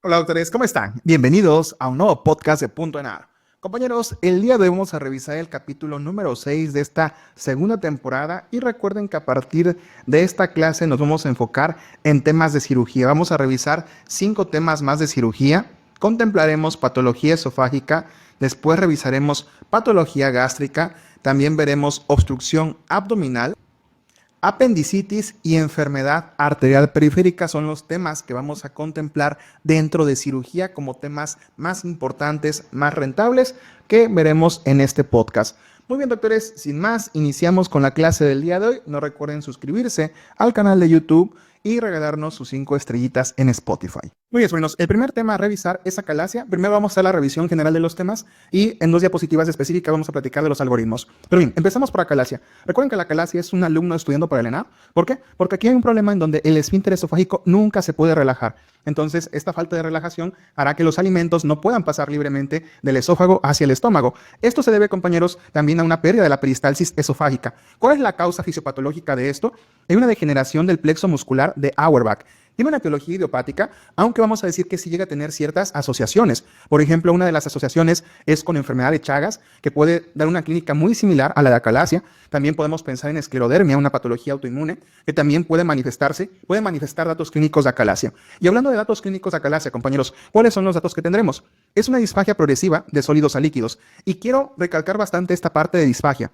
Hola doctores, ¿cómo están? Bienvenidos a un nuevo podcast de Punto en A. Compañeros, el día de hoy vamos a revisar el capítulo número 6 de esta segunda temporada y recuerden que a partir de esta clase nos vamos a enfocar en temas de cirugía. Vamos a revisar 5 temas más de cirugía, contemplaremos patología esofágica, después revisaremos patología gástrica, también veremos obstrucción abdominal. Apendicitis y enfermedad arterial periférica son los temas que vamos a contemplar dentro de cirugía como temas más importantes, más rentables que veremos en este podcast. Muy bien, doctores, sin más, iniciamos con la clase del día de hoy. No recuerden suscribirse al canal de YouTube y regalarnos sus 5 estrellitas en Spotify. Muy bien, sobrinos, el primer tema a revisar es acalasia. Primero vamos a hacer la revisión general de los temas y en 2 diapositivas específicas vamos a platicar de los algoritmos. Pero bien, empezamos por acalasia. Recuerden que la acalasia es un alumno estudiando para el ENAR. ¿Por qué? Porque aquí hay un problema en donde el esfínter esofágico nunca se puede relajar. Entonces, esta falta de relajación hará que los alimentos no puedan pasar libremente del esófago hacia el estómago. Esto se debe, compañeros, también a una pérdida de la peristalsis esofágica. ¿Cuál es la causa fisiopatológica de esto? Hay una degeneración del plexo muscular de Auerbach. Tiene una etiología idiopática, aunque vamos a decir que sí llega a tener ciertas asociaciones. Por ejemplo, una de las asociaciones es con enfermedad de Chagas, que puede dar una clínica muy similar a la de acalasia. También podemos pensar en esclerodermia, una patología autoinmune, que también puede manifestar datos clínicos de acalasia. Y hablando de datos clínicos de acalasia, compañeros, ¿cuáles son los datos que tendremos? Es una disfagia progresiva de sólidos a líquidos. Y quiero recalcar bastante esta parte de disfagia.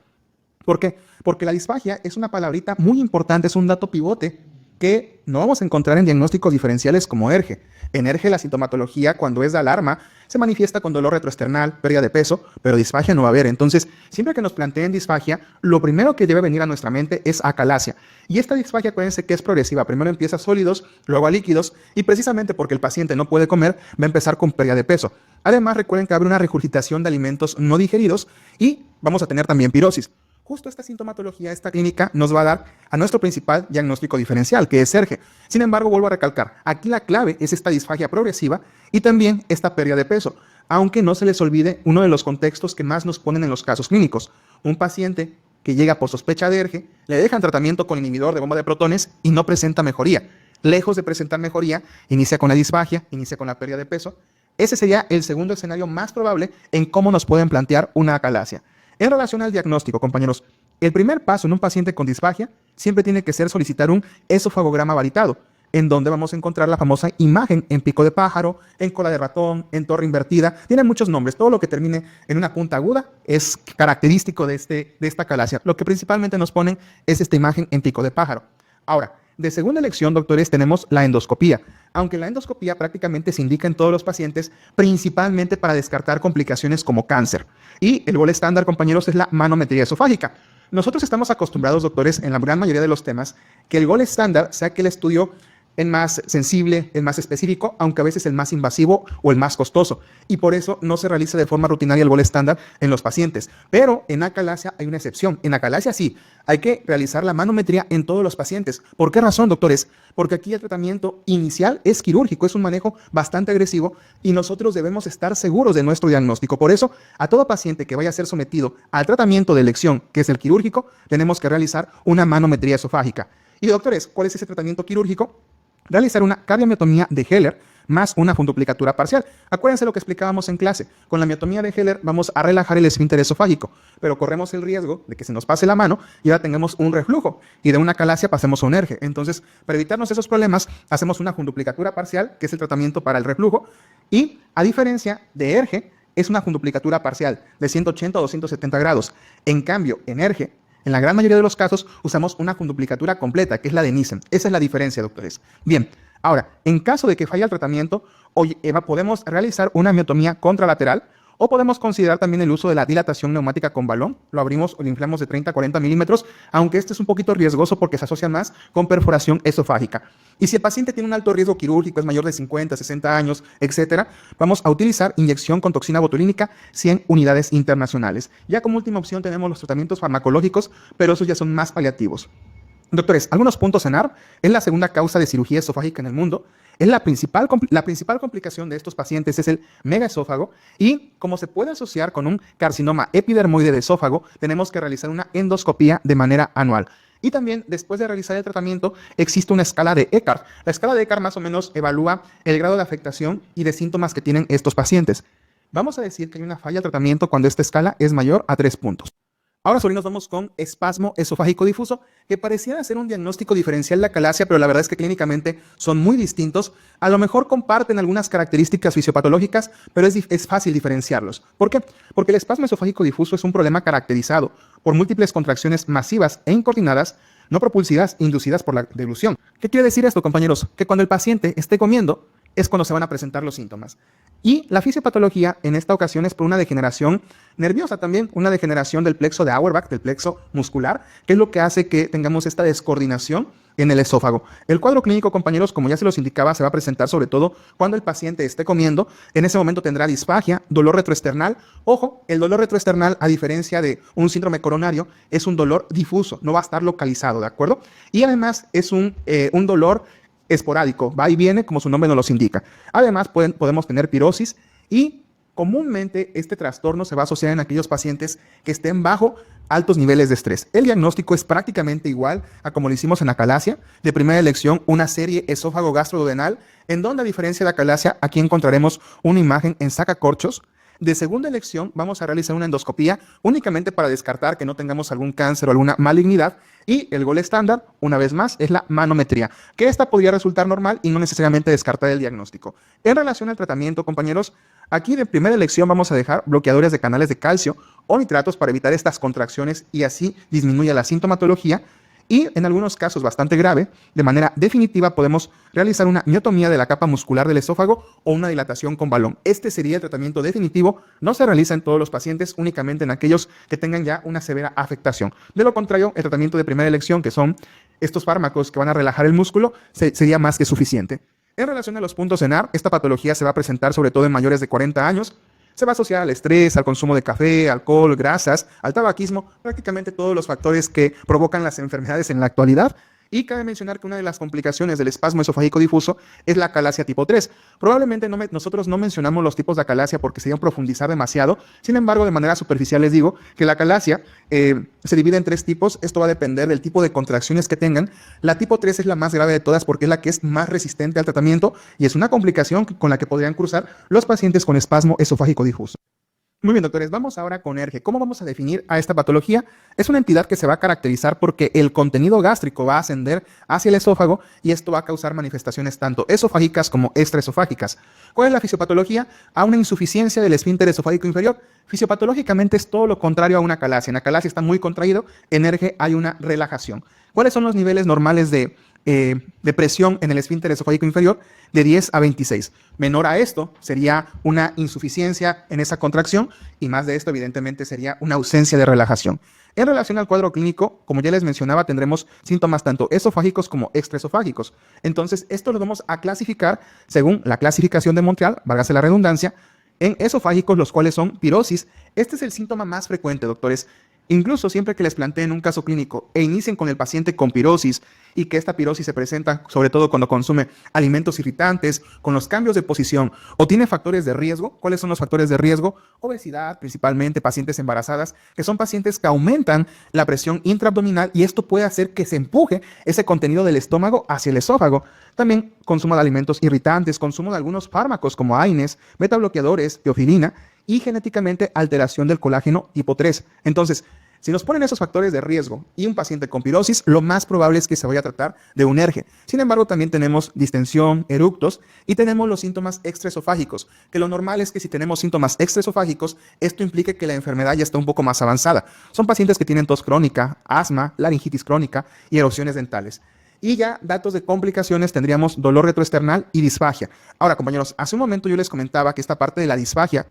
¿Por qué? Porque la disfagia es una palabrita muy importante, es un dato pivote que no vamos a encontrar en diagnósticos diferenciales como ERGE. En ERGE la sintomatología cuando es de alarma se manifiesta con dolor retroesternal, pérdida de peso, pero disfagia no va a haber. Entonces, siempre que nos planteen disfagia, lo primero que debe venir a nuestra mente es acalasia. Y esta disfagia, acuérdense que es progresiva. Primero empieza a sólidos, luego a líquidos, y precisamente porque el paciente no puede comer, va a empezar con pérdida de peso. Además, recuerden que habrá una regurgitación de alimentos no digeridos y vamos a tener también pirosis. Justo esta sintomatología, esta clínica, nos va a dar a nuestro principal diagnóstico diferencial, que es ERGE. Sin embargo, vuelvo a recalcar, aquí la clave es esta disfagia progresiva y también esta pérdida de peso, aunque no se les olvide uno de los contextos que más nos ponen en los casos clínicos. Un paciente que llega por sospecha de ERGE, le dejan tratamiento con inhibidor de bomba de protones y no presenta mejoría. Lejos de presentar mejoría, inicia con la disfagia, inicia con la pérdida de peso. Ese sería el segundo escenario más probable en cómo nos pueden plantear una acalasia. En relación al diagnóstico, compañeros, el primer paso en un paciente con disfagia siempre tiene que ser solicitar un esofagograma varitado, en donde vamos a encontrar la famosa imagen en pico de pájaro, en cola de ratón, en torre invertida. Tienen muchos nombres. Todo lo que termine en una punta aguda es característico de esta acalasia. Lo que principalmente nos ponen es esta imagen en pico de pájaro. Ahora, de segunda elección, doctores, tenemos la endoscopía. Aunque la endoscopía prácticamente se indica en todos los pacientes, principalmente para descartar complicaciones como cáncer. Y el gol estándar, compañeros, es la manometría esofágica. Nosotros estamos acostumbrados, doctores, en la gran mayoría de los temas, que el gol estándar sea aquel estudio el más sensible, el más específico, aunque a veces el más invasivo o el más costoso. Y por eso no se realiza de forma rutinaria el gol estándar en los pacientes. Pero en acalasia hay una excepción. En acalasia sí, hay que realizar la manometría en todos los pacientes. ¿Por qué razón, doctores? Porque aquí el tratamiento inicial es quirúrgico, es un manejo bastante agresivo y nosotros debemos estar seguros de nuestro diagnóstico. Por eso, a todo paciente que vaya a ser sometido al tratamiento de elección, que es el quirúrgico, tenemos que realizar una manometría esofágica. Y doctores, ¿cuál es ese tratamiento quirúrgico? Realizar una cardiomiotomía de Heller más una fundoplicatura parcial. Acuérdense lo que explicábamos en clase. Con la miotomía de Heller vamos a relajar el esfínter esofágico, pero corremos el riesgo de que se nos pase la mano y ahora tengamos un reflujo y de una acalasia pasemos a un ERGE. Entonces, para evitarnos esos problemas, hacemos una fundoplicatura parcial, que es el tratamiento para el reflujo, y a diferencia de ERGE, es una fundoplicatura parcial de 180 o 270 grados. En cambio, en ERGE, en la gran mayoría de los casos usamos una fundoplicatura completa, que es la de Nissen. Esa es la diferencia, doctores. Bien, ahora, en caso de que falle el tratamiento, hoy podemos realizar una miotomía contralateral o podemos considerar también el uso de la dilatación neumática con balón. Lo abrimos o lo inflamos de 30 a 40 milímetros, aunque este es un poquito riesgoso porque se asocia más con perforación esofágica. Y si el paciente tiene un alto riesgo quirúrgico, es mayor de 50, 60 años, etcétera, vamos a utilizar inyección con toxina botulínica 100 unidades internacionales. Ya como última opción tenemos los tratamientos farmacológicos, pero esos ya son más paliativos. Doctores, algunos puntos en AR. Es la segunda causa de cirugía esofágica en el mundo. Es la principal complicación de estos pacientes es el megaesófago y como se puede asociar con un carcinoma epidermoide de esófago, tenemos que realizar una endoscopía de manera anual. Y también, después de realizar el tratamiento, existe una escala de Eckardt. La escala de Eckardt más o menos evalúa el grado de afectación y de síntomas que tienen estos pacientes. Vamos a decir que hay una falla al tratamiento cuando esta escala es mayor a 3 puntos. Ahora, nos vamos con espasmo esofágico difuso, que pareciera ser un diagnóstico diferencial de la acalasia, pero la verdad es que clínicamente son muy distintos. A lo mejor comparten algunas características fisiopatológicas, pero es fácil diferenciarlos. ¿Por qué? Porque el espasmo esofágico difuso es un problema caracterizado por múltiples contracciones masivas e incoordinadas, no propulsivas, inducidas por la deglución. ¿Qué quiere decir esto, compañeros? Que cuando el paciente esté comiendo, es cuando se van a presentar los síntomas. Y la fisiopatología en esta ocasión es por una degeneración nerviosa también, una degeneración del plexo de Auerbach, del plexo muscular, que es lo que hace que tengamos esta descoordinación en el esófago. El cuadro clínico, compañeros, como ya se los indicaba, se va a presentar sobre todo cuando el paciente esté comiendo. En ese momento tendrá disfagia, dolor retroesternal. Ojo, el dolor retroesternal, a diferencia de un síndrome coronario, es un dolor difuso, no va a estar localizado, ¿de acuerdo? Y además es un dolor esporádico, va y viene como su nombre nos los indica. Además podemos tener pirosis y comúnmente este trastorno se va a asociar en aquellos pacientes que estén bajo altos niveles de estrés. El diagnóstico es prácticamente igual a como lo hicimos en acalasia. De primera elección, una serie esófago-gastroduodenal, en donde a diferencia de acalasia, aquí encontraremos una imagen en sacacorchos. De segunda elección, vamos a realizar una endoscopía únicamente para descartar que no tengamos algún cáncer o alguna malignidad. Y el gol estándar, una vez más, es la manometría, que esta podría resultar normal y no necesariamente descartar el diagnóstico. En relación al tratamiento, compañeros, aquí de primera elección vamos a dejar bloqueadores de canales de calcio o nitratos para evitar estas contracciones y así disminuye la sintomatología. Y en algunos casos bastante grave, de manera definitiva podemos realizar una miotomía de la capa muscular del esófago o una dilatación con balón. Este sería el tratamiento definitivo. No se realiza en todos los pacientes, únicamente en aquellos que tengan ya una severa afectación. De lo contrario, el tratamiento de primera elección, que son estos fármacos que van a relajar el músculo, sería más que suficiente. En relación a los puntos ENAR, esta patología se va a presentar sobre todo en mayores de 40 años. Se va a asociar al estrés, al consumo de café, alcohol, grasas, al tabaquismo, prácticamente todos los factores que provocan las enfermedades en la actualidad. Y cabe mencionar que una de las complicaciones del espasmo esofágico difuso es la acalasia tipo 3. Probablemente nosotros no mencionamos los tipos de acalasia porque sería profundizar demasiado. Sin embargo, de manera superficial les digo que la acalasia se divide en 3 tipos. Esto va a depender del tipo de contracciones que tengan. La tipo 3 es la más grave de todas porque es la que es más resistente al tratamiento y es una complicación con la que podrían cruzar los pacientes con espasmo esofágico difuso. Muy bien, doctores, vamos ahora con ERGE. ¿Cómo vamos a definir a esta patología? Es una entidad que se va a caracterizar porque el contenido gástrico va a ascender hacia el esófago y esto va a causar manifestaciones tanto esofágicas como extraesofágicas. ¿Cuál es la fisiopatología? A una insuficiencia del esfínter esofágico inferior. Fisiopatológicamente es todo lo contrario a una acalasia. En acalasia está muy contraído, en ERGE hay una relajación. ¿Cuáles son los niveles normales de presión en el esfínter esofágico inferior? De 10 a 26. Menor a esto sería una insuficiencia en esa contracción y más de esto evidentemente sería una ausencia de relajación. En relación al cuadro clínico, como ya les mencionaba, tendremos síntomas tanto esofágicos como extraesofágicos. Entonces, esto lo vamos a clasificar según la clasificación de Montreal, válgase la redundancia, en esofágicos, los cuales son pirosis. Este es el síntoma más frecuente, doctores. Incluso siempre que les planteen un caso clínico e inicien con el paciente con pirosis y que esta pirosis se presenta sobre todo cuando consume alimentos irritantes, con los cambios de posición o tiene factores de riesgo. ¿Cuáles son los factores de riesgo? Obesidad, principalmente pacientes embarazadas, que son pacientes que aumentan la presión intraabdominal y esto puede hacer que se empuje ese contenido del estómago hacia el esófago. También consumo de alimentos irritantes, consumo de algunos fármacos como AINES, betabloqueadores, teofilina y genéticamente alteración del colágeno tipo 3. Entonces, si nos ponen esos factores de riesgo y un paciente con pirosis, lo más probable es que se vaya a tratar de un ERGE. Sin embargo, también tenemos distensión, eructos y tenemos los síntomas extraesofágicos, que lo normal es que si tenemos síntomas extraesofágicos, esto implique que la enfermedad ya está un poco más avanzada. Son pacientes que tienen tos crónica, asma, laringitis crónica y erosiones dentales. Y ya datos de complicaciones tendríamos dolor retroesternal y disfagia. Ahora, compañeros, hace un momento yo les comentaba que esta parte de la disfagia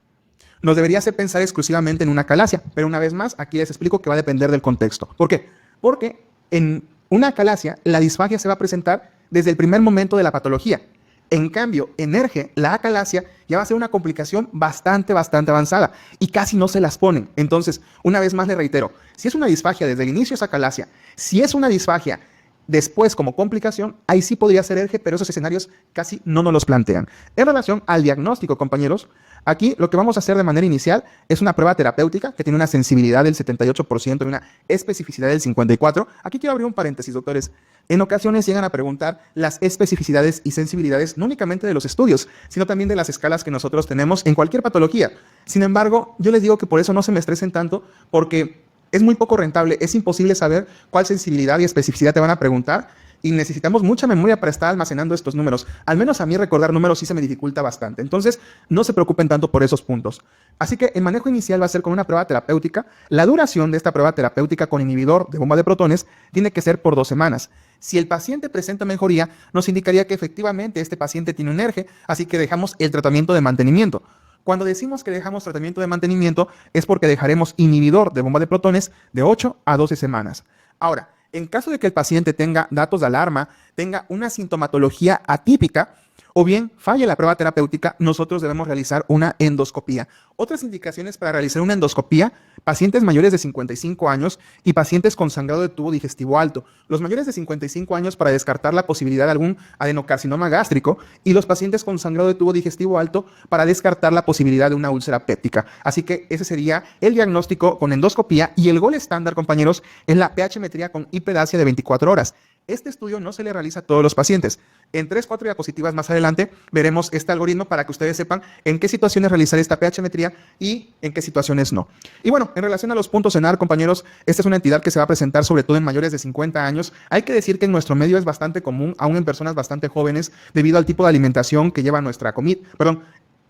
nos debería hacer pensar exclusivamente en una acalasia, pero una vez más, aquí les explico que va a depender del contexto. ¿Por qué? Porque en una acalasia, la disfagia se va a presentar desde el primer momento de la patología. En cambio, en ERGE, la acalasia ya va a ser una complicación bastante avanzada y casi no se las ponen. Entonces, una vez más le reitero, si es una disfagia desde el inicio de esa acalasia, si es una disfagia después, como complicación, ahí sí podría ser ERGE, pero esos escenarios casi no nos los plantean. En relación al diagnóstico, compañeros, aquí lo que vamos a hacer de manera inicial es una prueba terapéutica que tiene una sensibilidad del 78% y una especificidad del 54%. Aquí quiero abrir un paréntesis, doctores. En ocasiones llegan a preguntar las especificidades y sensibilidades no únicamente de los estudios, sino también de las escalas que nosotros tenemos en cualquier patología. Sin embargo, yo les digo que por eso no se me estresen tanto, porque es muy poco rentable, es imposible saber cuál sensibilidad y especificidad te van a preguntar y necesitamos mucha memoria para estar almacenando estos números. Al menos a mí recordar números sí se me dificulta bastante. Entonces, no se preocupen tanto por esos puntos. Así que el manejo inicial va a ser con una prueba terapéutica. La duración de esta prueba terapéutica con inhibidor de bomba de protones tiene que ser por 2 semanas. Si el paciente presenta mejoría, nos indicaría que efectivamente este paciente tiene un ERGE, así que dejamos el tratamiento de mantenimiento. Cuando decimos que dejamos tratamiento de mantenimiento es porque dejaremos inhibidor de bomba de protones de 8 a 12 semanas. Ahora, en caso de que el paciente tenga datos de alarma, tenga una sintomatología atípica o bien falle la prueba terapéutica, nosotros debemos realizar una endoscopía. Otras indicaciones para realizar una endoscopía: pacientes mayores de 55 años y pacientes con sangrado de tubo digestivo alto. Los mayores de 55 años para descartar la posibilidad de algún adenocarcinoma gástrico y los pacientes con sangrado de tubo digestivo alto para descartar la posibilidad de una úlcera péptica. Así que ese sería el diagnóstico con endoscopía y el gol estándar, compañeros, es la pH-metría con hipedacia de 24 horas. Este estudio no se le realiza a todos los pacientes. En 3-4 diapositivas más adelante veremos este algoritmo para que ustedes sepan en qué situaciones realizar esta pH-metría y en qué situaciones no. Y bueno, en relación a los puntos ENAR, compañeros, esta es una entidad que se va a presentar sobre todo en mayores de 50 años. Hay que decir que en nuestro medio es bastante común, aún en personas bastante jóvenes, debido al tipo de alimentación que lleva nuestra comida,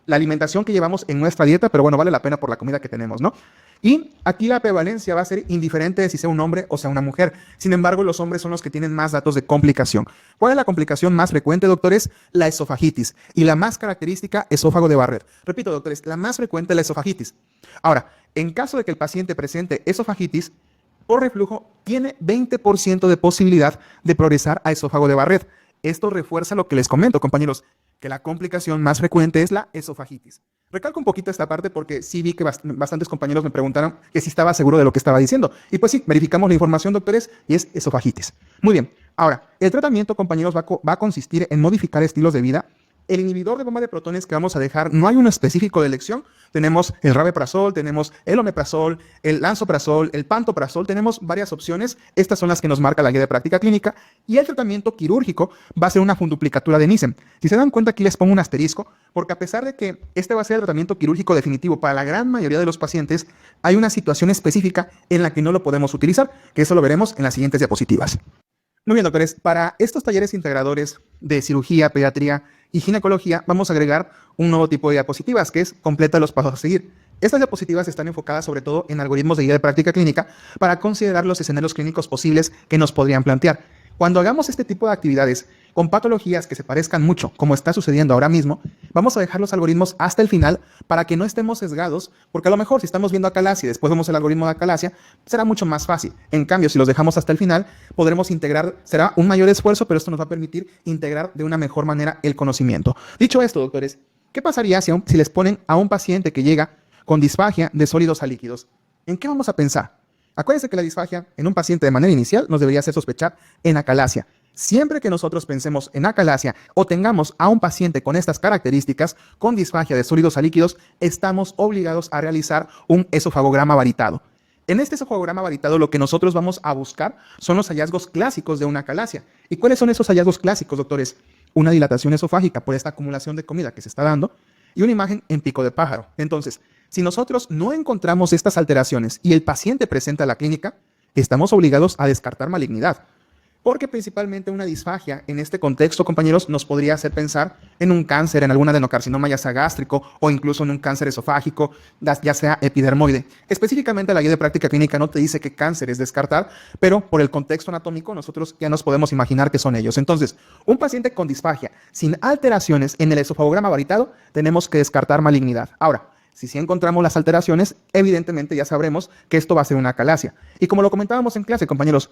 la alimentación que llevamos en nuestra dieta, pero bueno, vale la pena por la comida que tenemos, ¿no? Y aquí la prevalencia va a ser indiferente de si sea un hombre o sea una mujer. Sin embargo, los hombres son los que tienen más datos de complicación. ¿Cuál es la complicación más frecuente, doctores? La esofagitis. Y la más característica, esófago de Barrett. Repito, doctores, la más frecuente es la esofagitis. Ahora, en caso de que el paciente presente esofagitis, por reflujo, tiene 20% de posibilidad de progresar a esófago de Barrett. Esto refuerza lo que les comento, compañeros, que la complicación más frecuente es la esofagitis. Recalco un poquito esta parte porque sí vi que bastantes compañeros me preguntaron que si estaba seguro de lo que estaba diciendo. Y pues sí, verificamos la información, doctores, y es esofagitis. Muy bien. Ahora, el tratamiento, compañeros, va a consistir en modificar estilos de vida. El inhibidor de bomba de protones que vamos a dejar, no hay uno específico de elección. Tenemos el rabeprazol, tenemos el omeprazol, el lansoprazol, el pantoprazol, tenemos varias opciones. Estas son las que nos marca la guía de práctica clínica. Y el tratamiento quirúrgico va a ser una funduplicatura de Nissen. Si se dan cuenta, aquí les pongo un asterisco, porque a pesar de que este va a ser el tratamiento quirúrgico definitivo para la gran mayoría de los pacientes, hay una situación específica en la que no lo podemos utilizar, que eso lo veremos en las siguientes diapositivas. Muy bien, doctores, para estos talleres integradores de cirugía, pediatría y ginecología, vamos a agregar un nuevo tipo de diapositivas, que es completa los pasos a seguir. Estas diapositivas están enfocadas sobre todo en algoritmos de guía de práctica clínica para considerar los escenarios clínicos posibles que nos podrían plantear. Cuando hagamos este tipo de actividades con patologías que se parezcan mucho, como está sucediendo ahora mismo, vamos a dejar los algoritmos hasta el final para que no estemos sesgados, porque a lo mejor si estamos viendo acalasia y después vemos el algoritmo de acalasia, será mucho más fácil. En cambio, si los dejamos hasta el final, podremos integrar, será un mayor esfuerzo, pero esto nos va a permitir integrar de una mejor manera el conocimiento. Dicho esto, doctores, ¿qué pasaría si les ponen a un paciente que llega con disfagia de sólidos a líquidos? ¿En qué vamos a pensar? Acuérdense que la disfagia en un paciente de manera inicial nos debería hacer sospechar en acalasia. Siempre que nosotros pensemos en acalasia o tengamos a un paciente con estas características, con disfagia de sólidos a líquidos, estamos obligados a realizar un esofagograma varitado. En este esofagograma varitado lo que nosotros vamos a buscar son los hallazgos clásicos de una acalasia. ¿Y cuáles son esos hallazgos clásicos, doctores? Una dilatación esofágica por esta acumulación de comida que se está dando y una imagen en pico de pájaro. Entonces, si nosotros no encontramos estas alteraciones y el paciente presenta la clínica, estamos obligados a descartar malignidad. Porque principalmente una disfagia en este contexto, compañeros, nos podría hacer pensar en un cáncer, en algún adenocarcinoma ya sea gástrico o incluso en un cáncer esofágico, ya sea epidermoide. Específicamente la guía de práctica clínica no te dice qué cáncer es descartar, pero por el contexto anatómico nosotros ya nos podemos imaginar que son ellos. Entonces, un paciente con disfagia sin alteraciones en el esofagograma varitado, tenemos que descartar malignidad. Ahora, si encontramos las alteraciones, evidentemente ya sabremos que esto va a ser una acalasia. Y como lo comentábamos en clase, compañeros,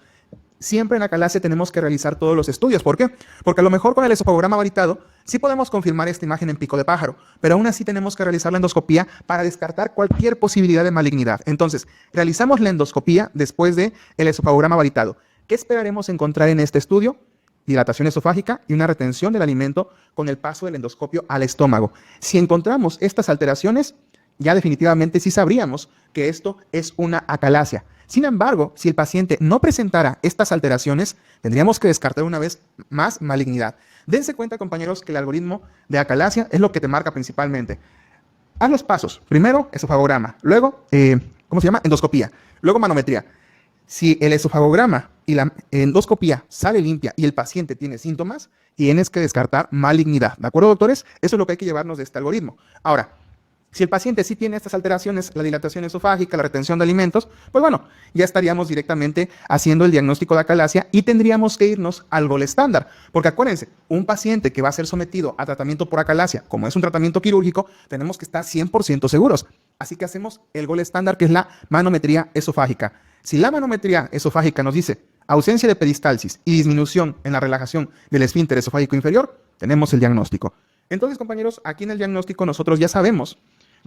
siempre en acalasia tenemos que realizar todos los estudios. ¿Por qué? Porque a lo mejor con el esofagograma varitado sí podemos confirmar esta imagen en pico de pájaro, pero aún así tenemos que realizar la endoscopía para descartar cualquier posibilidad de malignidad. Entonces, realizamos la endoscopía después del esofagograma varitado. ¿Qué esperaremos encontrar en este estudio? Dilatación esofágica y una retención del alimento con el paso del endoscopio al estómago. Si encontramos estas alteraciones, ya definitivamente sí sabríamos que esto es una acalasia. Sin embargo, si el paciente no presentara estas alteraciones, tendríamos que descartar una vez más malignidad. Dense cuenta, compañeros, que el algoritmo de acalasia es lo que te marca principalmente. Haz los pasos. Primero, esofagograma. Luego, ¿cómo se llama? Endoscopía. Luego, manometría. Si el esofagograma y la endoscopía sale limpia y el paciente tiene síntomas, tienes que descartar malignidad. ¿De acuerdo, doctores? Eso es lo que hay que llevarnos de este algoritmo. Ahora, si el paciente sí tiene estas alteraciones, la dilatación esofágica, la retención de alimentos, pues bueno, ya estaríamos directamente haciendo el diagnóstico de acalasia y tendríamos que irnos al gol estándar. Porque acuérdense, un paciente que va a ser sometido a tratamiento por acalasia, como es un tratamiento quirúrgico, tenemos que estar 100% seguros. Así que hacemos el gol estándar, que es la manometría esofágica. Si la manometría esofágica nos dice ausencia de peristalsis y disminución en la relajación del esfínter esofágico inferior, tenemos el diagnóstico. Entonces, compañeros, aquí en el diagnóstico nosotros ya sabemos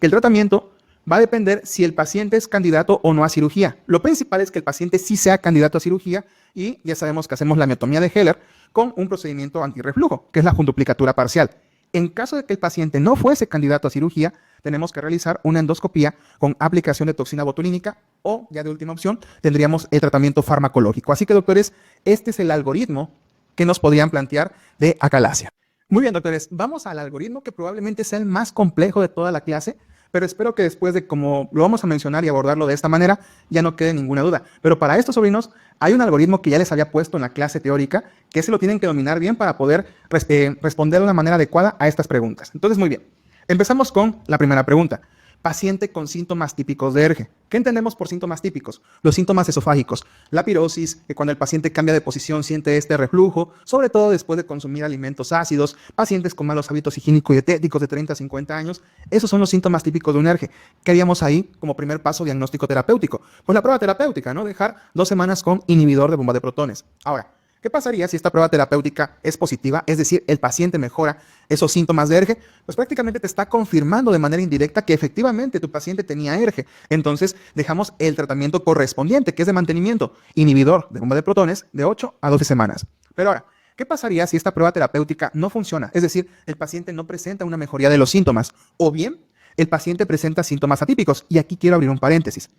que el tratamiento va a depender si el paciente es candidato o no a cirugía. Lo principal es que el paciente sí sea candidato a cirugía y ya sabemos que hacemos la miotomía de Heller con un procedimiento antirreflujo, que es la juntuplicatura parcial. En caso de que el paciente no fuese candidato a cirugía, tenemos que realizar una endoscopía con aplicación de toxina botulínica o, ya de última opción, tendríamos el tratamiento farmacológico. Así que, doctores, este es el algoritmo que nos podrían plantear de acalasia. Muy bien, doctores, vamos al algoritmo que probablemente sea el más complejo de toda la clase, pero espero que después de cómo lo vamos a mencionar y abordarlo de esta manera, ya no quede ninguna duda. Pero para estos sobrinos, hay un algoritmo que ya les había puesto en la clase teórica, que se lo tienen que dominar bien para poder responder de una manera adecuada a estas preguntas. Entonces, muy bien. Empezamos con la primera pregunta. Paciente con síntomas típicos de ERGE. ¿Qué entendemos por síntomas típicos? Los síntomas esofágicos, la pirosis, que cuando el paciente cambia de posición siente este reflujo, sobre todo después de consumir alimentos ácidos, pacientes con malos hábitos higiénicos y dietéticos de 30 a 50 años. Esos son los síntomas típicos de un ERGE. ¿Qué haríamos ahí como primer paso diagnóstico terapéutico? Pues la prueba terapéutica, ¿no? Dejar 2 semanas con inhibidor de bomba de protones. Ahora, ¿qué pasaría si esta prueba terapéutica es positiva? Es decir, el paciente mejora esos síntomas de ERGE, pues prácticamente te está confirmando de manera indirecta que efectivamente tu paciente tenía ERGE. Entonces, dejamos el tratamiento correspondiente, que es de mantenimiento, inhibidor de bomba de protones, de 8 a 12 semanas. Pero ahora, ¿qué pasaría si esta prueba terapéutica no funciona? Es decir, el paciente no presenta una mejoría de los síntomas, o bien el paciente presenta síntomas atípicos. Y aquí quiero abrir un paréntesis.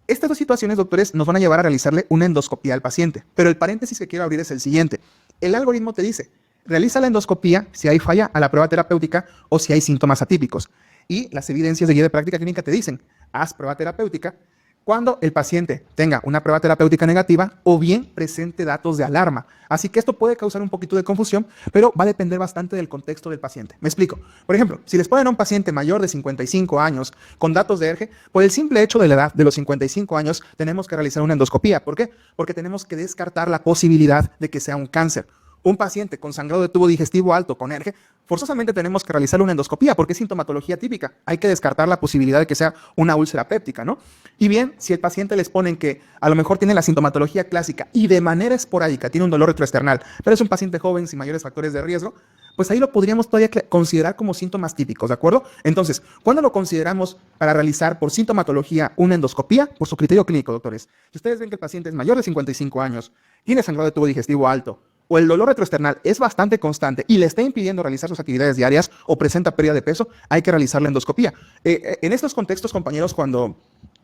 Estas dos situaciones, doctores, nos van a llevar a realizarle una endoscopía al paciente. Pero el paréntesis que quiero abrir es el siguiente. El algoritmo te dice, realiza la endoscopía si hay falla a la prueba terapéutica o si hay síntomas atípicos. Y las evidencias de guía de práctica clínica te dicen, haz prueba terapéutica cuando el paciente tenga una prueba terapéutica negativa o bien presente datos de alarma. Así que esto puede causar un poquito de confusión, pero va a depender bastante del contexto del paciente. Me explico. Por ejemplo, si les ponen a un paciente mayor de 55 años con datos de ERGE, por el simple hecho de la edad de los 55 años, tenemos que realizar una endoscopía. ¿Por qué? Porque tenemos que descartar la posibilidad de que sea un cáncer. Un paciente con sangrado de tubo digestivo alto con ERGE, forzosamente tenemos que realizar una endoscopía porque es sintomatología típica. Hay que descartar la posibilidad de que sea una úlcera péptica, ¿no? Y bien, si el paciente les ponen que a lo mejor tiene la sintomatología clásica y de manera esporádica tiene un dolor retroesternal, pero es un paciente joven sin mayores factores de riesgo, pues ahí lo podríamos todavía considerar como síntomas típicos, ¿de acuerdo? Entonces, ¿cuándo lo consideramos para realizar por sintomatología una endoscopía? Por su criterio clínico, doctores. Si ustedes ven que el paciente es mayor de 55 años, tiene sangrado de tubo digestivo alto, o el dolor retroesternal es bastante constante y le está impidiendo realizar sus actividades diarias o presenta pérdida de peso, hay que realizar la endoscopía. En estos contextos, compañeros, cuando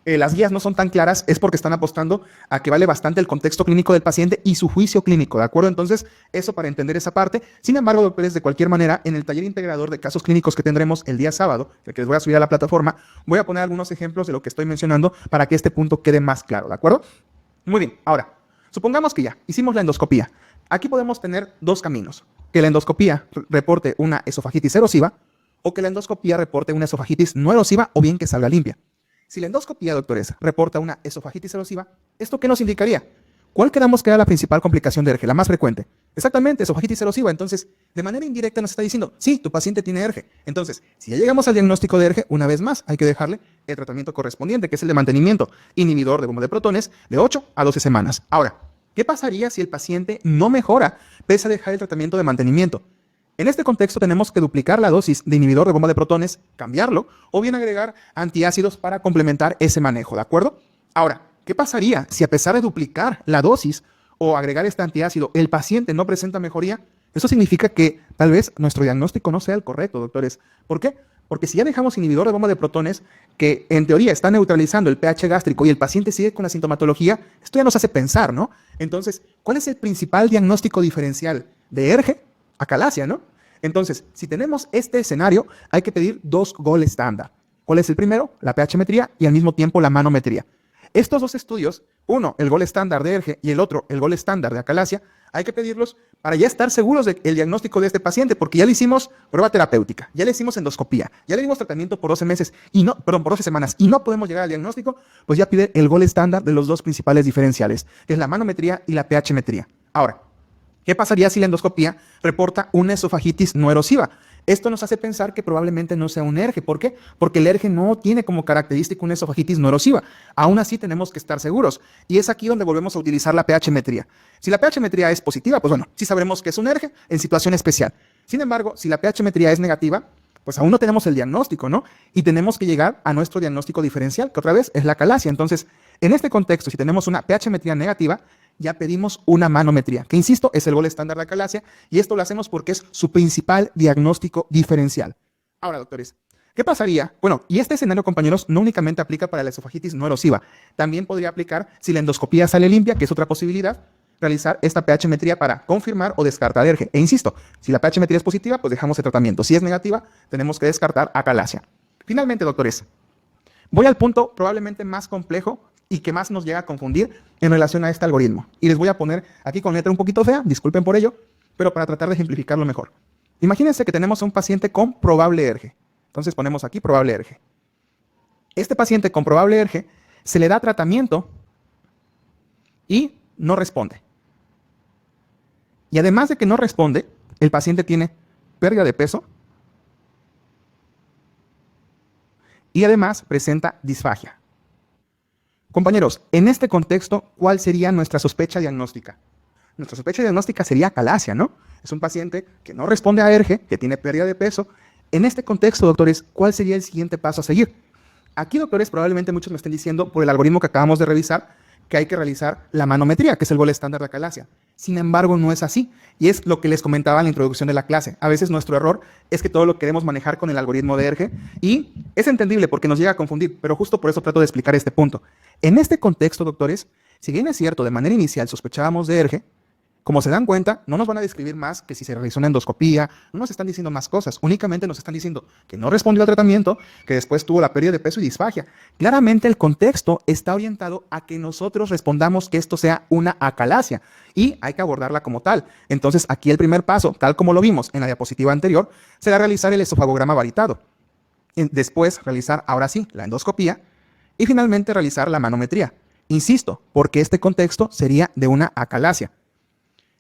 las guías no son tan claras, es porque están apostando a que vale bastante el contexto clínico del paciente y su juicio clínico, ¿de acuerdo? Entonces, eso para entender esa parte. Sin embargo, doctores, de cualquier manera, en el taller integrador de casos clínicos que tendremos el día sábado, el que les voy a subir a la plataforma, voy a poner algunos ejemplos de lo que estoy mencionando para que este punto quede más claro, ¿de acuerdo? Muy bien, ahora, supongamos que ya hicimos la endoscopía. Aquí podemos tener dos caminos, que la endoscopía reporte una esofagitis erosiva o que la endoscopía reporte una esofagitis no erosiva o bien que salga limpia. Si la endoscopía, doctores, reporta una esofagitis erosiva, ¿esto qué nos indicaría? ¿Cuál quedamos que era la principal complicación de ERGE, la más frecuente? Exactamente, esofagitis erosiva. Entonces, de manera indirecta nos está diciendo, sí, tu paciente tiene ERGE. Entonces, si ya llegamos al diagnóstico de ERGE, una vez más, hay que dejarle el tratamiento correspondiente, que es el de mantenimiento, inhibidor de bomba de protones, de 8 a 12 semanas. Ahora, ¿qué pasaría si el paciente no mejora pese a dejar el tratamiento de mantenimiento? En este contexto tenemos que duplicar la dosis de inhibidor de bomba de protones, cambiarlo, o bien agregar antiácidos para complementar ese manejo, ¿de acuerdo? Ahora, ¿qué pasaría si a pesar de duplicar la dosis o agregar este antiácido, el paciente no presenta mejoría, eso significa que tal vez nuestro diagnóstico no sea el correcto, doctores. ¿Por qué? Porque si ya dejamos inhibidor de bomba de protones, que en teoría está neutralizando el pH gástrico y el paciente sigue con la sintomatología, esto ya nos hace pensar, ¿no? Entonces, ¿cuál es el principal diagnóstico diferencial de ERGE a calasia, ¿no? Entonces, si tenemos este escenario, hay que pedir dos gol estándar. ¿Cuál es el primero? La pH-metría y al mismo tiempo la manometría. Estos dos estudios, uno, el gol estándar de ERGE y el otro, el gol estándar de acalasia, hay que pedirlos para ya estar seguros del diagnóstico de este paciente, porque ya le hicimos prueba terapéutica, ya le hicimos endoscopía, ya le dimos tratamiento por 12 meses por 12 semanas y no podemos llegar al diagnóstico, pues ya pide el gol estándar de los dos principales diferenciales, que es la manometría y la pH-metría. Ahora, ¿qué pasaría si la endoscopía reporta una esofagitis no erosiva? Esto nos hace pensar que probablemente no sea un ERGE. ¿Por qué? Porque el ERGE no tiene como característica una esofagitis no erosiva. Aún así tenemos que estar seguros. Y es aquí donde volvemos a utilizar la pH-metría. Si la pH-metría es positiva, pues bueno, sí sabremos que es un ERGE en situación especial. Sin embargo, si la pH-metría es negativa, pues aún no tenemos el diagnóstico, ¿no? Y tenemos que llegar a nuestro diagnóstico diferencial, que otra vez es la acalasia. Entonces, en este contexto, si tenemos una pH-metría negativa, ya pedimos una manometría, que insisto, es el gol estándar de acalasia, y esto lo hacemos porque es su principal diagnóstico diferencial. Ahora, doctores, ¿qué pasaría? Bueno, y este escenario, compañeros, no únicamente aplica para la esofagitis no erosiva, también podría aplicar si la endoscopía sale limpia, que es otra posibilidad, realizar esta pH-metría para confirmar o descartar ERGE. E insisto, si la pH-metría es positiva, pues dejamos el tratamiento. Si es negativa, tenemos que descartar acalasia. Finalmente, doctores, voy al punto probablemente más complejo y que más nos llega a confundir en relación a este algoritmo. Y les voy a poner aquí con letra un poquito fea, disculpen por ello, pero para tratar de ejemplificarlo mejor. Imagínense que tenemos a un paciente con probable ERGE. Entonces ponemos aquí probable ERGE. Este paciente con probable ERGE se le da tratamiento y no responde. Y además de que no responde, el paciente tiene pérdida de peso y además presenta disfagia. Compañeros, en este contexto, ¿cuál sería nuestra sospecha diagnóstica? Nuestra sospecha diagnóstica sería acalasia, ¿no? Es un paciente que no responde a ERGE, que tiene pérdida de peso. En este contexto, doctores, ¿cuál sería el siguiente paso a seguir? Aquí, doctores, probablemente muchos me estén diciendo, por el algoritmo que acabamos de revisar, que hay que realizar la manometría, que es el gol estándar de acalasia. Sin embargo, no es así. Y es lo que les comentaba en la introducción de la clase. A veces nuestro error es que todo lo queremos manejar con el algoritmo de ERGE y es entendible porque nos llega a confundir, pero justo por eso trato de explicar este punto. En este contexto, doctores, si bien es cierto, de manera inicial sospechábamos de ERGE, como se dan cuenta, no nos van a describir más que si se realizó una endoscopía, no nos están diciendo más cosas, únicamente nos están diciendo que no respondió al tratamiento, que después tuvo la pérdida de peso y disfagia. Claramente el contexto está orientado a que nosotros respondamos que esto sea una acalasia y hay que abordarla como tal. Entonces aquí el primer paso, tal como lo vimos en la diapositiva anterior, será realizar el esofagograma varitado. Después realizar, ahora sí, la endoscopía y finalmente realizar la manometría. Insisto, porque este contexto sería de una acalasia.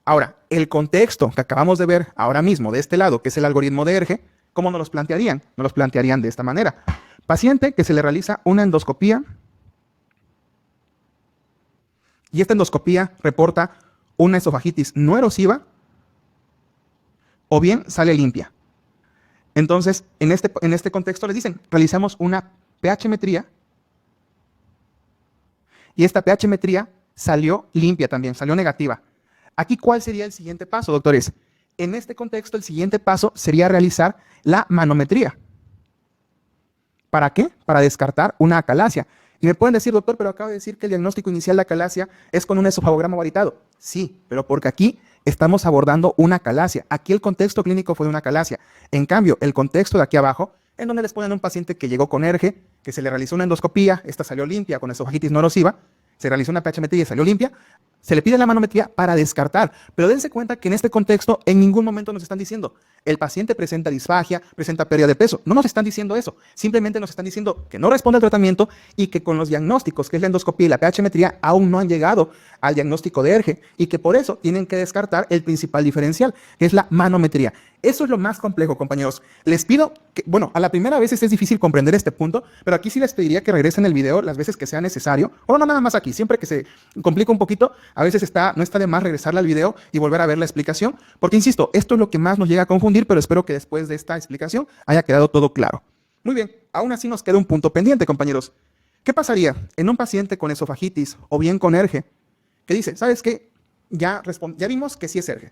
Ahora, el contexto que acabamos de ver ahora mismo de este lado, que es el algoritmo de ERGE, ¿cómo nos los plantearían? Nos los plantearían de esta manera. Paciente que se le realiza una endoscopía y esta endoscopía reporta una esofagitis no erosiva o bien sale limpia. Entonces, en este contexto les dicen, realizamos una pH-metría y esta pH-metría salió limpia también, salió negativa. Aquí, ¿cuál sería el siguiente paso, doctores? En este contexto, el siguiente paso sería realizar la manometría. ¿Para qué? Para descartar una acalasia. Y me pueden decir, doctor, pero acabo de decir que el diagnóstico inicial de acalasia es con un esofagograma varitado. Sí, pero porque aquí estamos abordando una acalasia. Aquí el contexto clínico fue de una acalasia. En cambio, el contexto de aquí abajo, en donde les ponen a un paciente que llegó con ERGE, que se le realizó una endoscopía, esta salió limpia con esofagitis no erosiva, se realizó una pH-metría y salió limpia, se le pide la manometría para descartar. Pero dense cuenta que en este contexto en ningún momento nos están diciendo el paciente presenta disfagia, presenta pérdida de peso. No nos están diciendo eso. Simplemente nos están diciendo que no responde al tratamiento y que con los diagnósticos, que es la endoscopía y la pH-metría, aún no han llegado al diagnóstico de ERGE y que por eso tienen que descartar el principal diferencial, que es la manometría. Eso es lo más complejo, compañeros. Les pido que, bueno, a la primera vez es difícil comprender este punto, pero aquí sí les pediría que regresen el video las veces que sea necesario. O no, nada más aquí, siempre que se complica un poquito, a veces no está de más regresarle al video y volver a ver la explicación, porque insisto, esto es lo que más nos llega a confundir, pero espero que después de esta explicación haya quedado todo claro. Muy bien, aún así nos queda un punto pendiente, compañeros. ¿Qué pasaría en un paciente con esofagitis o bien con ERGE que dice, ¿sabes qué? ya vimos que sí es ERGE.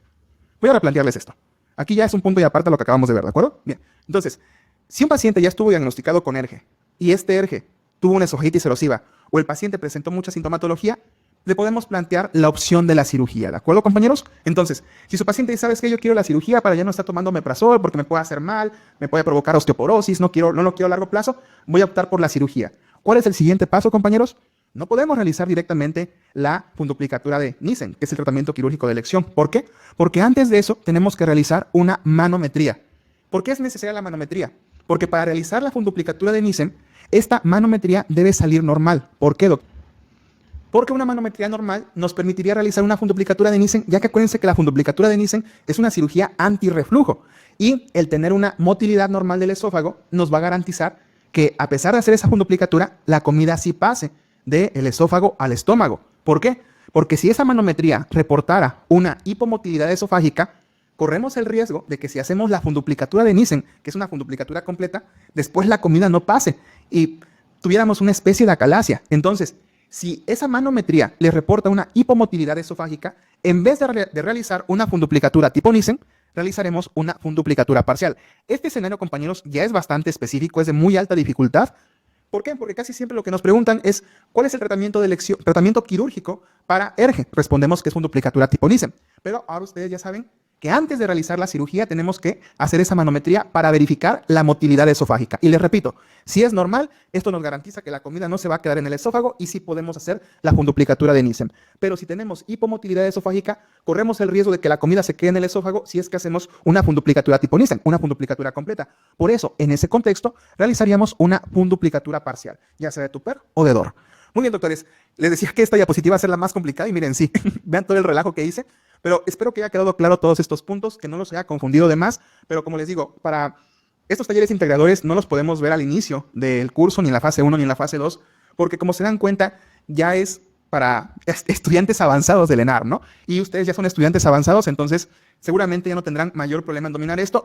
Voy a replantearles esto. Aquí ya es un punto y aparte a lo que acabamos de ver, ¿de acuerdo? Bien, entonces, si un paciente ya estuvo diagnosticado con ERGE y este ERGE tuvo una esofagitis erosiva o el paciente presentó mucha sintomatología, le podemos plantear la opción de la cirugía, ¿de acuerdo, compañeros? Entonces, si su paciente dice, ¿sabes qué? Yo quiero la cirugía para ya no estar tomando omeprazol porque me puede hacer mal, me puede provocar osteoporosis, no lo quiero a largo plazo, voy a optar por la cirugía. ¿Cuál es el siguiente paso, compañeros? No podemos realizar directamente la funduplicatura de Nissen, que es el tratamiento quirúrgico de elección. ¿Por qué? Porque antes de eso tenemos que realizar una manometría. ¿Por qué es necesaria la manometría? Porque para realizar la funduplicatura de Nissen, esta manometría debe salir normal. ¿Por qué, doctor? Porque una manometría normal nos permitiría realizar una funduplicatura de Nissen, ya que acuérdense que la funduplicatura de Nissen es una cirugía antirreflujo y el tener una motilidad normal del esófago nos va a garantizar que a pesar de hacer esa funduplicatura, la comida sí pase del esófago al estómago. ¿Por qué? Porque si esa manometría reportara una hipomotilidad esofágica, corremos el riesgo de que si hacemos la funduplicatura de Nissen, que es una funduplicatura completa, después la comida no pase y tuviéramos una especie de acalasia. Entonces, si esa manometría le reporta una hipomotilidad esofágica, en vez de realizar una funduplicatura tipo Nissen, realizaremos una funduplicatura parcial. Este escenario, compañeros, ya es bastante específico, es de muy alta dificultad. ¿Por qué? Porque casi siempre lo que nos preguntan es ¿cuál es el tratamiento de elección, tratamiento quirúrgico para ERGE? Respondemos que es funduplicatura tipo Nissen. Pero ahora ustedes ya saben que antes de realizar la cirugía tenemos que hacer esa manometría para verificar la motilidad esofágica. Y les repito, si es normal, esto nos garantiza que la comida no se va a quedar en el esófago y sí podemos hacer la funduplicatura de Nissen. Pero si tenemos hipomotilidad esofágica, corremos el riesgo de que la comida se quede en el esófago si es que hacemos una funduplicatura tipo Nissen, una funduplicatura completa. Por eso, en ese contexto, realizaríamos una funduplicatura parcial, ya sea de Tupper o de Dor. Muy bien, doctores. Les decía que esta diapositiva va a ser la más complicada y miren, sí, vean todo el relajo que hice. Pero espero que haya quedado claro todos estos puntos, que no los haya confundido de más. Pero como les digo, para estos talleres integradores no los podemos ver al inicio del curso, ni en la fase 1 ni en la fase 2, porque como se dan cuenta, ya es para estudiantes avanzados del ENAR, ¿no? Y ustedes ya son estudiantes avanzados, entonces seguramente ya no tendrán mayor problema en dominar esto.